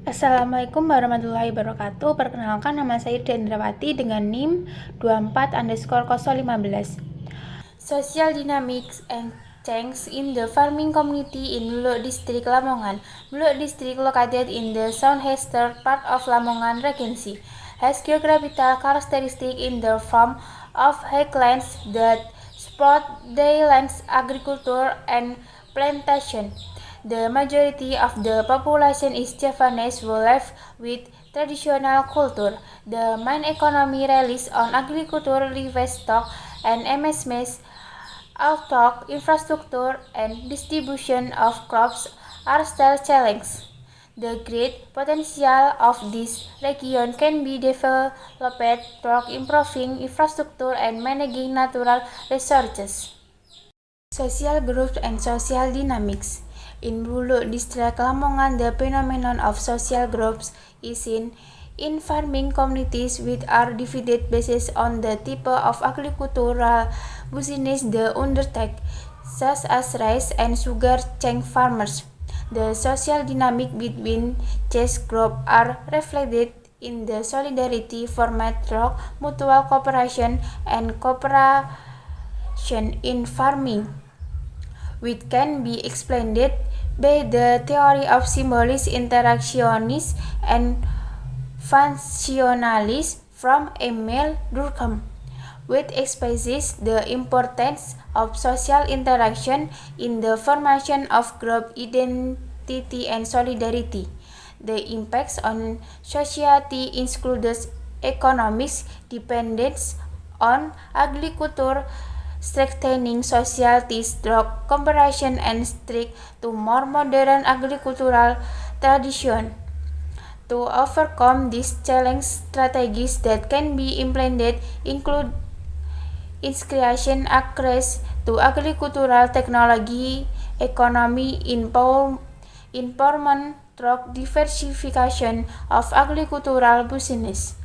Assalamualaikum warahmatullahi wabarakatuh. Perkenalkan, nama saya Dendrawati dengan NIM 24_015. Social dynamics and change in the farming community in Buluk District, Lamongan. Buluk District, located in the southeastern part of Lamongan Regency, has geographical characteristics in the form of highlands that support dayland agriculture and plantation. The majority of the population is Javanese who live with traditional culture. The main economy relies on agriculture, livestock, and MSMEs. Although infrastructure and distribution of crops are still challenges, the great potential of this region can be developed through improving infrastructure and managing natural resources. Social groups and social dynamics. In Buluk District, Lamongan, the phenomenon of social groups is seen in farming communities which are divided based on the type of agricultural business they undertake, such as rice and sugar cane farmers. The social dynamic between these groups are reflected in the solidarity formed through mutual cooperation and cooperation in farming, which can be explained by the theory of symbolist interactionism and functionalism from Emile Durkheim, which expresses the importance of social interaction in the formation of group identity and solidarity. The impacts on society includes economic dependence on agriculture, strengthening societies through comparison and strict to more modern agricultural tradition. To overcome these challenge, strategies that can be implemented include integration across to agricultural technology, economy empowerment through diversification of agricultural business,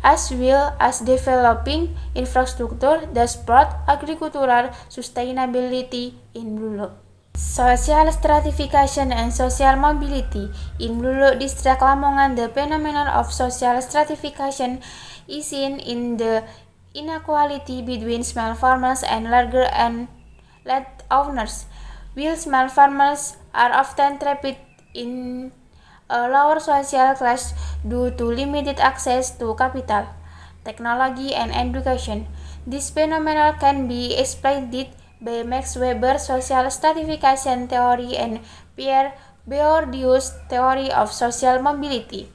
as well as developing infrastructure that support agricultural sustainability in Buluk. Social stratification and social mobility. In Buluk District, Lamongan, the phenomenon of social stratification is seen in the inequality between small farmers and larger and landowners. While small farmers are often trapped in a lower social class due to limited access to capital, technology, and education. This phenomenon can be explained by Max Weber's social stratification theory and Pierre Bourdieu's theory of social mobility,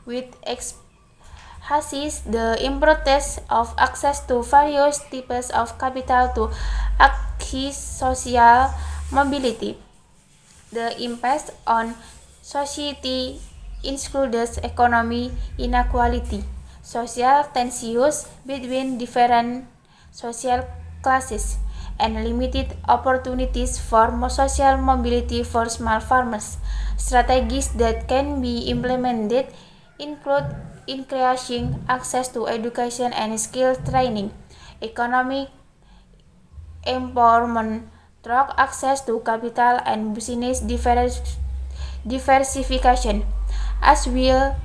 which emphasizes the importance of access to various types of capital to achieve social mobility. The impact on society includes economic inequality, social tensions between different social classes, and limited opportunities for social mobility for small farmers. Strategies that can be implemented include increasing access to education and skill training, economic empowerment through access to capital and business diversification, as well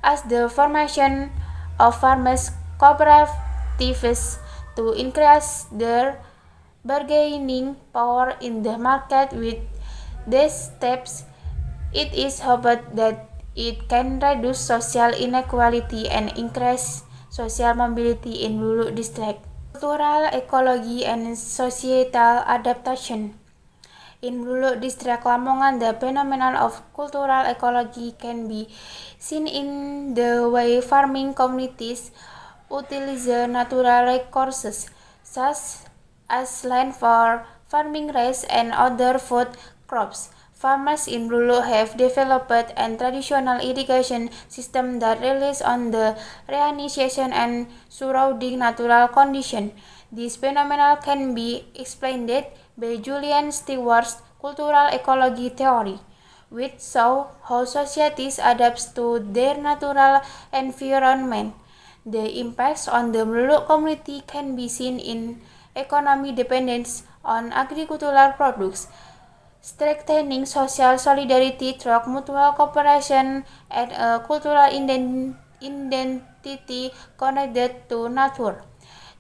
as the formation of farmers' cooperatives to increase their bargaining power in the market. With these steps, it is hoped that it can reduce social inequality and increase social mobility in Buluk District. Cultural ecology and societal adaptation. In Buluk District, Lamongan, the phenomenon of cultural ecology can be seen in the way farming communities utilize natural resources, such as land for farming rice and other food crops. Farmers in Buluk have developed a traditional irrigation system that relies on the reinitiation and surrounding natural conditions. This phenomenon can be explained by Julian Stewart's cultural ecology theory, which shows how societies adapt to their natural environment. The impacts on the Buluk community can be seen in economic dependence on agricultural products, strengthening social solidarity through mutual cooperation and a cultural identity connected to nature.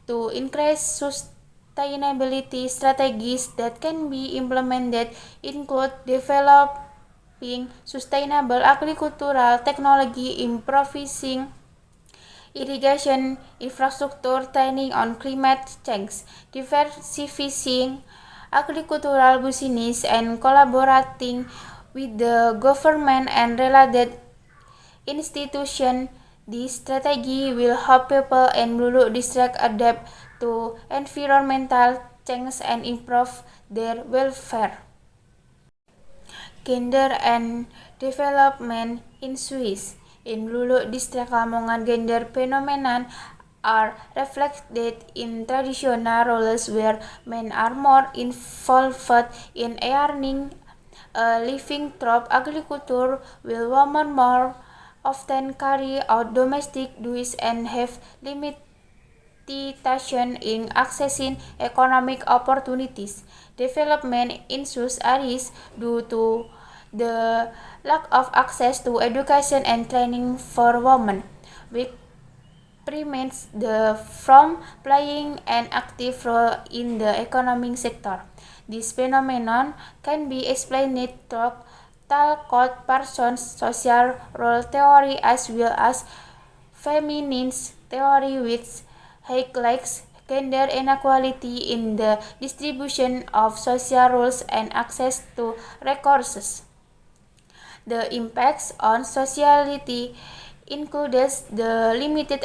To increase sustainability strategies that can be implemented include developing sustainable agricultural technology, improvising irrigation infrastructure, training on climate change, diversifying agricultural business, and collaborating with the government and related institutions. This strategy will help people in rural districts adapt to environmental change and improve their welfare. Gender and development in Swiss. In rural district Lamongan, gender phenomena are reflected in traditional roles where men are more involved in earning a living through agriculture, while women more often carry out domestic duties and have limitation in accessing economic opportunities. Development in such areas due to the lack of access to education and training for women, which prevents them from playing an active role in the economic sector. This phenomenon can be explained through Talcott-Parsons' social role theory as well as feminist theory, which highlights gender inequality in the distribution of social roles and access to resources. The impacts on society includes the limited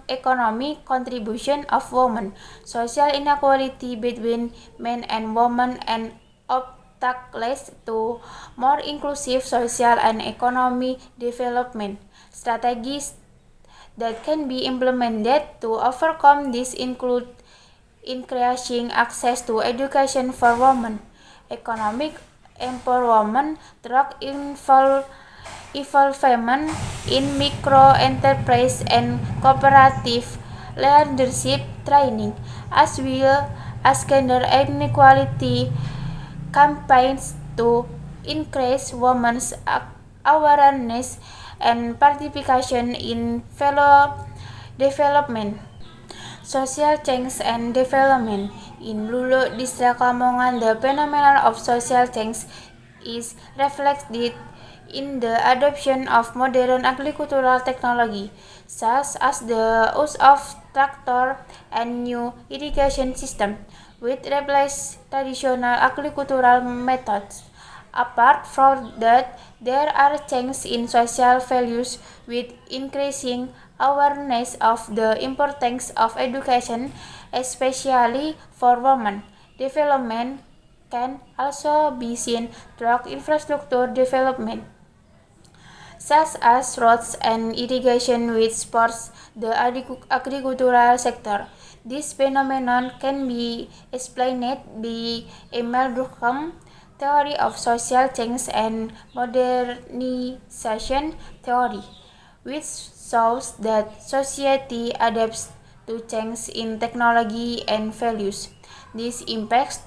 economic contribution of women, social inequality between men and women, and obstacles to more inclusive social and economic development. Strategies that can be implemented to overcome this include increasing access to education for women, economic empowerment through involvement in micro-enterprise and cooperative leadership training, as well as gender inequality campaigns to increase women's awareness and participation in fellow development. Social change and development. In rural district Lamongan, the phenomenon of social change is reflected in the adoption of modern agricultural technology, such as the use of tractor and new irrigation system, which replace traditional agricultural methods. Apart from that, there are changes in social values with increasing awareness of the importance of education, especially for women. Development can also be seen through infrastructure development, such as roads and irrigation, which supports the agricultural sector. This phenomenon can be explained by Emil Durkheim theory of social change and modernization theory, which shows that society adapts to change in technology and values. These impacts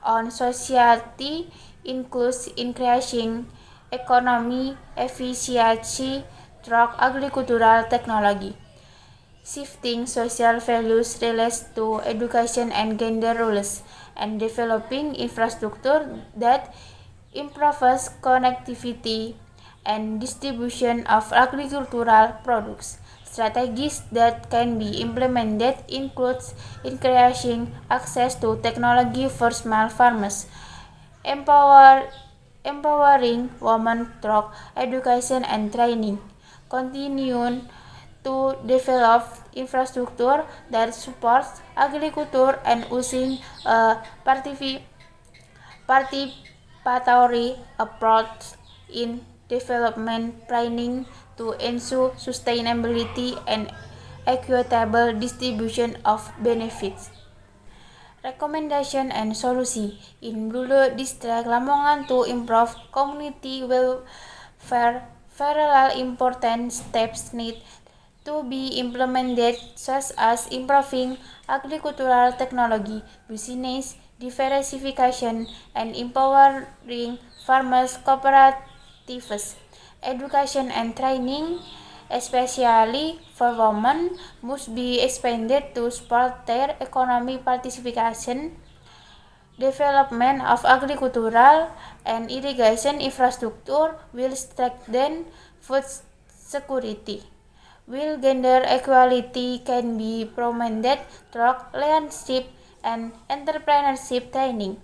on society includes increasing economy efficiency through agricultural technology, shifting social values related to education and gender roles, and developing infrastructure that improves connectivity and distribution of agricultural products. Strategies that can be implemented include increasing access to technology for small farmers, empowering women through education and training, continuing to develop infrastructure that supports agriculture, and using a participatory approach in development planning to ensure sustainability and equitable distribution of benefits. Recommendation and solution. In rural district Lamongan, to improve community welfare, several important steps need to be implemented, such as improving agricultural technology, business diversification, and empowering farmers cooperatives. Education and training, especially for women, must be expanded to support their economic participation. Development of agricultural and irrigation infrastructure will strengthen food security, while gender equality can be promoted through leadership and entrepreneurship training.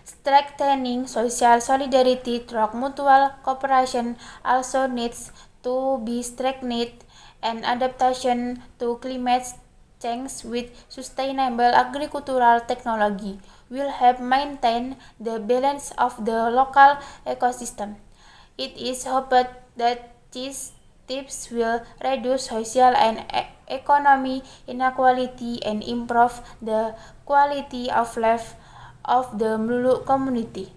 Strengthening social solidarity through mutual cooperation also needs to be strengthened, and adaptation to climate change with sustainable agricultural technology will help maintain the balance of the local ecosystem. It is hoped that these tips will reduce social and economic inequality and improve the quality of life of the Mulu community.